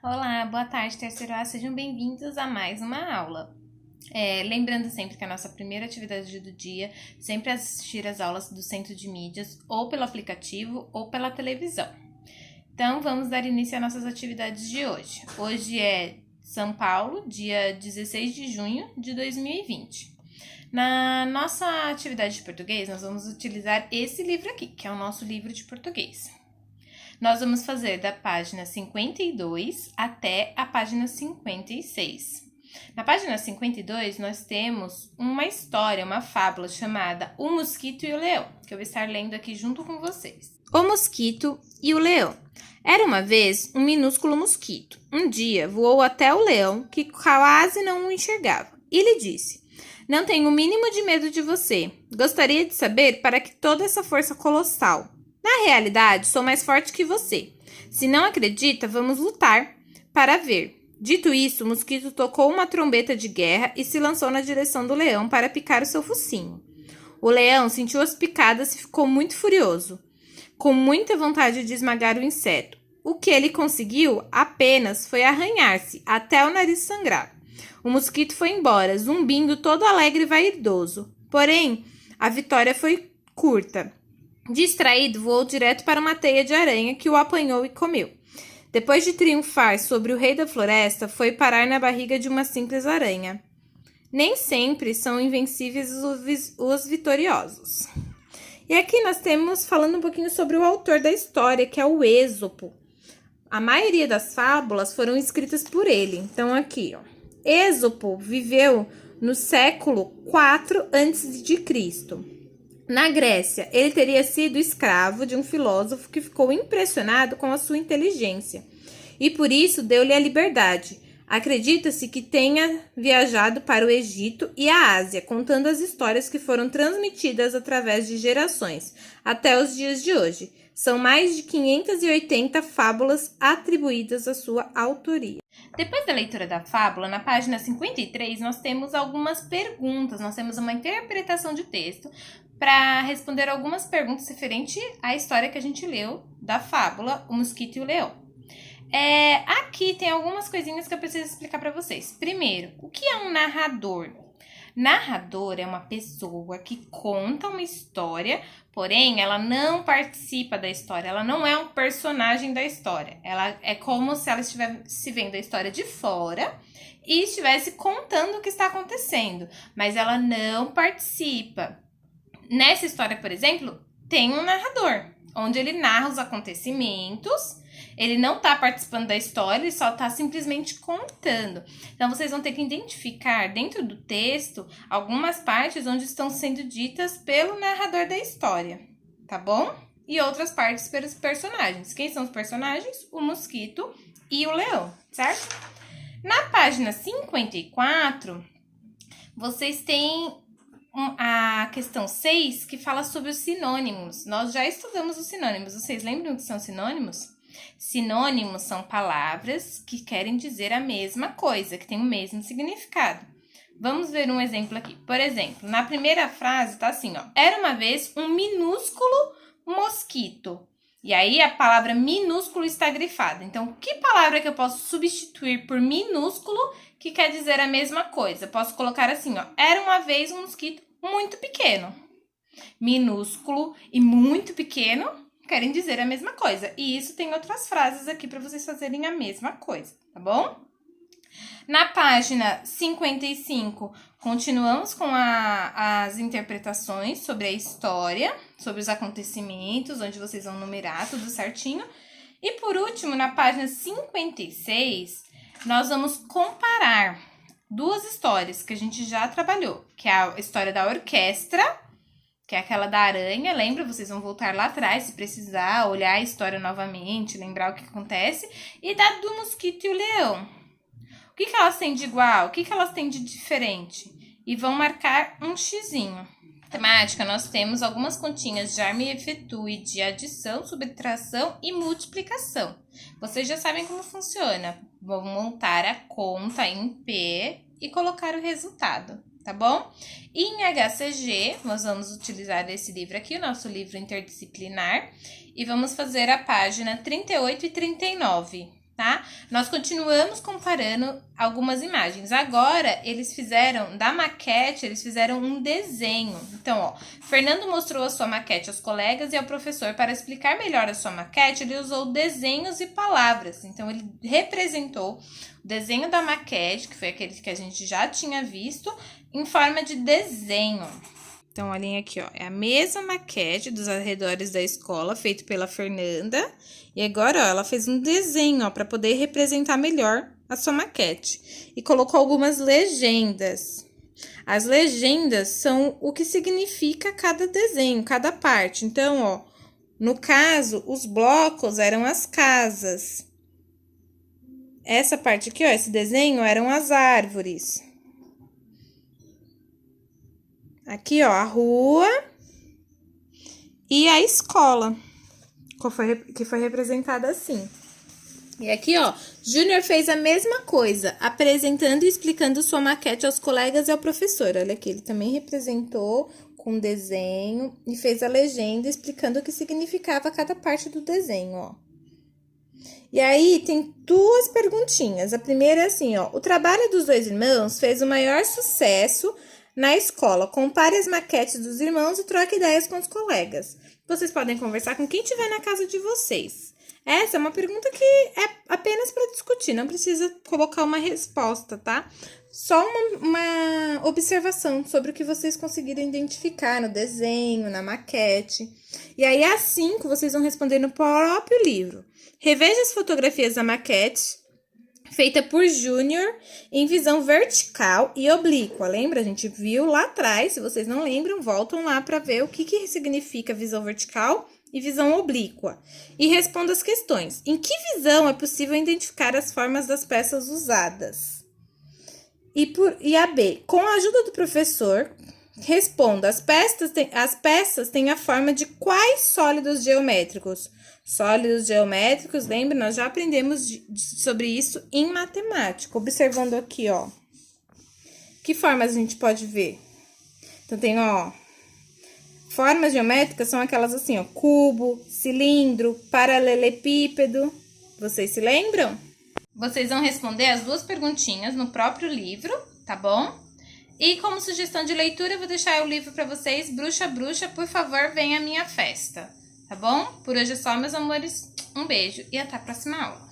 Olá, boa tarde, terceiro A, sejam bem-vindos a mais uma aula. Lembrando sempre que a nossa primeira atividade do dia sempre é assistir às aulas do Centro de Mídias, ou pelo aplicativo ou pela televisão. Então, vamos dar início às nossas atividades de hoje. Hoje é São Paulo, dia 16 de junho de 2020. Na nossa atividade de português, nós vamos utilizar esse livro aqui, que é o nosso livro de português. Nós vamos fazer da página 52 até a página 56. Na página 52, nós temos uma história, uma fábula chamada O Mosquito e o Leão, que eu vou estar lendo aqui junto com vocês. O Mosquito e o Leão. Era uma vez um minúsculo mosquito. Um dia voou até o leão, que quase não o enxergava, e lhe disse: "Não tenho o mínimo de medo de você. Gostaria de saber para que toda essa força colossal. Na realidade, sou mais forte que você. Se não acredita, vamos lutar para ver." Dito isso, o mosquito tocou uma trombeta de guerra e se lançou na direção do leão para picar o seu focinho. O leão sentiu as picadas e ficou muito furioso, com muita vontade de esmagar o inseto. O que ele conseguiu apenas foi arranhar-se até o nariz sangrar. O mosquito foi embora, zumbindo todo alegre e vaidoso. Porém, a vitória foi curta. Distraído, voou direto para uma teia de aranha que o apanhou e comeu. Depois de triunfar sobre o rei da floresta, foi parar na barriga de uma simples aranha. Nem sempre são invencíveis os vitoriosos. E aqui nós temos falando um pouquinho sobre o autor da história, que é o Êxopo. A maioria das fábulas foram escritas por ele. Então aqui, ó. Êxopo viveu no século 4 a.C. Na Grécia, ele teria sido escravo de um filósofo que ficou impressionado com a sua inteligência e por isso deu-lhe a liberdade. Acredita-se que tenha viajado para o Egito e a Ásia, contando as histórias que foram transmitidas através de gerações até os dias de hoje. São mais de 580 fábulas atribuídas à sua autoria. Depois da leitura da fábula, na página 53, nós temos algumas perguntas, nós temos uma interpretação de texto para responder algumas perguntas referentes à história que a gente leu da fábula O Mosquito e o Leão. Aqui tem algumas coisinhas que eu preciso explicar para vocês. Primeiro, o que é um narrador? Narrador é uma pessoa que conta uma história, porém ela não participa da história, ela não é um personagem da história. Ela é como se ela estivesse vendo a história de fora e estivesse contando o que está acontecendo, mas ela não participa. Nessa história, por exemplo, tem um narrador, onde ele narra os acontecimentos. Ele não está participando da história, ele só está simplesmente contando. Então, vocês vão ter que identificar dentro do texto algumas partes onde estão sendo ditas pelo narrador da história, tá bom? E outras partes pelos personagens. Quem são os personagens? O mosquito e o leão, certo? Na página 54, vocês têm a questão 6, que fala sobre os sinônimos. Nós já estudamos os sinônimos. Vocês lembram o que são sinônimos? Sinônimos são palavras que querem dizer a mesma coisa, que têm o mesmo significado. Vamos ver um exemplo aqui. Por exemplo, na primeira frase tá assim, ó. Era uma vez um minúsculo mosquito. E aí a palavra minúsculo está grifada. Então, que palavra que eu posso substituir por minúsculo que quer dizer a mesma coisa? Posso colocar assim, ó. Era uma vez um mosquito muito pequeno. Minúsculo e muito pequeno querem dizer a mesma coisa. E isso tem outras frases aqui para vocês fazerem a mesma coisa, tá bom? Na página 55, continuamos com as interpretações sobre a história, sobre os acontecimentos, onde vocês vão numerar tudo certinho. E por último, na página 56, nós vamos comparar duas histórias que a gente já trabalhou, que é a história da orquestra, que é aquela da aranha, lembra? Vocês vão voltar lá atrás, se precisar, olhar a história novamente, lembrar o que acontece. E da do mosquito e o leão. O que elas têm de igual? O que elas têm de diferente? E vão marcar um xizinho. Matemática, nós temos algumas continhas de arma e efetue, de adição, subtração e multiplicação. Vocês já sabem como funciona. Vão montar a conta em pé e colocar o resultado. Tá bom? E em HCG, nós vamos utilizar esse livro aqui, o nosso livro interdisciplinar, e vamos fazer a página 38 e 39. tá? Nós continuamos comparando algumas imagens. Agora, eles fizeram, da maquete, eles fizeram um desenho. Então, ó, Fernando mostrou a sua maquete aos colegas e ao professor. Para explicar melhor a sua maquete, ele usou desenhos e palavras. Então, ele representou o desenho da maquete, que foi aquele que a gente já tinha visto, em forma de desenho. Então, olhem aqui, ó, é a mesma maquete dos arredores da escola, feito pela Fernanda. E agora, ó, ela fez um desenho, ó, para poder representar melhor a sua maquete. E colocou algumas legendas. As legendas são o que significa cada desenho, cada parte. Então, ó, no caso, os blocos eram as casas. Essa parte aqui, ó, esse desenho eram as árvores. Aqui, ó, a rua e a escola, que foi representada assim. E aqui, ó, Júnior fez a mesma coisa, apresentando e explicando sua maquete aos colegas e ao professor. Olha aqui, ele também representou com desenho e fez a legenda explicando o que significava cada parte do desenho, ó. E aí, tem duas perguntinhas. A primeira é assim, ó, o trabalho dos dois irmãos fez o maior sucesso na escola. Compare as maquetes dos irmãos e troque ideias com os colegas. Vocês podem conversar com quem estiver na casa de vocês. Essa é uma pergunta que é apenas para discutir, não precisa colocar uma resposta, tá? Só uma observação sobre o que vocês conseguiram identificar no desenho, na maquete. E aí, às 5, vocês vão responder no próprio livro. Reveja as fotografias da maquete feita por Júnior em visão vertical e oblíqua. Lembra? A gente viu lá atrás. Se vocês não lembram, voltam lá para ver o que significa visão vertical e visão oblíqua. E responda as questões. Em que visão é possível identificar as formas das peças usadas? E a B. Com a ajuda do professor, responda. As peças têm a forma de quais sólidos geométricos? Sólidos geométricos, lembra? Nós já aprendemos sobre isso em matemática. Observando aqui, ó. Que formas a gente pode ver? Então, tem, ó. Formas geométricas são aquelas assim, ó. Cubo, cilindro, paralelepípedo. Vocês se lembram? Vocês vão responder as duas perguntinhas no próprio livro, tá bom? E como sugestão de leitura, eu vou deixar o livro para vocês. Bruxa, bruxa, por favor, venha à minha festa. Tá bom? Por hoje é só, meus amores. Um beijo e até a próxima aula.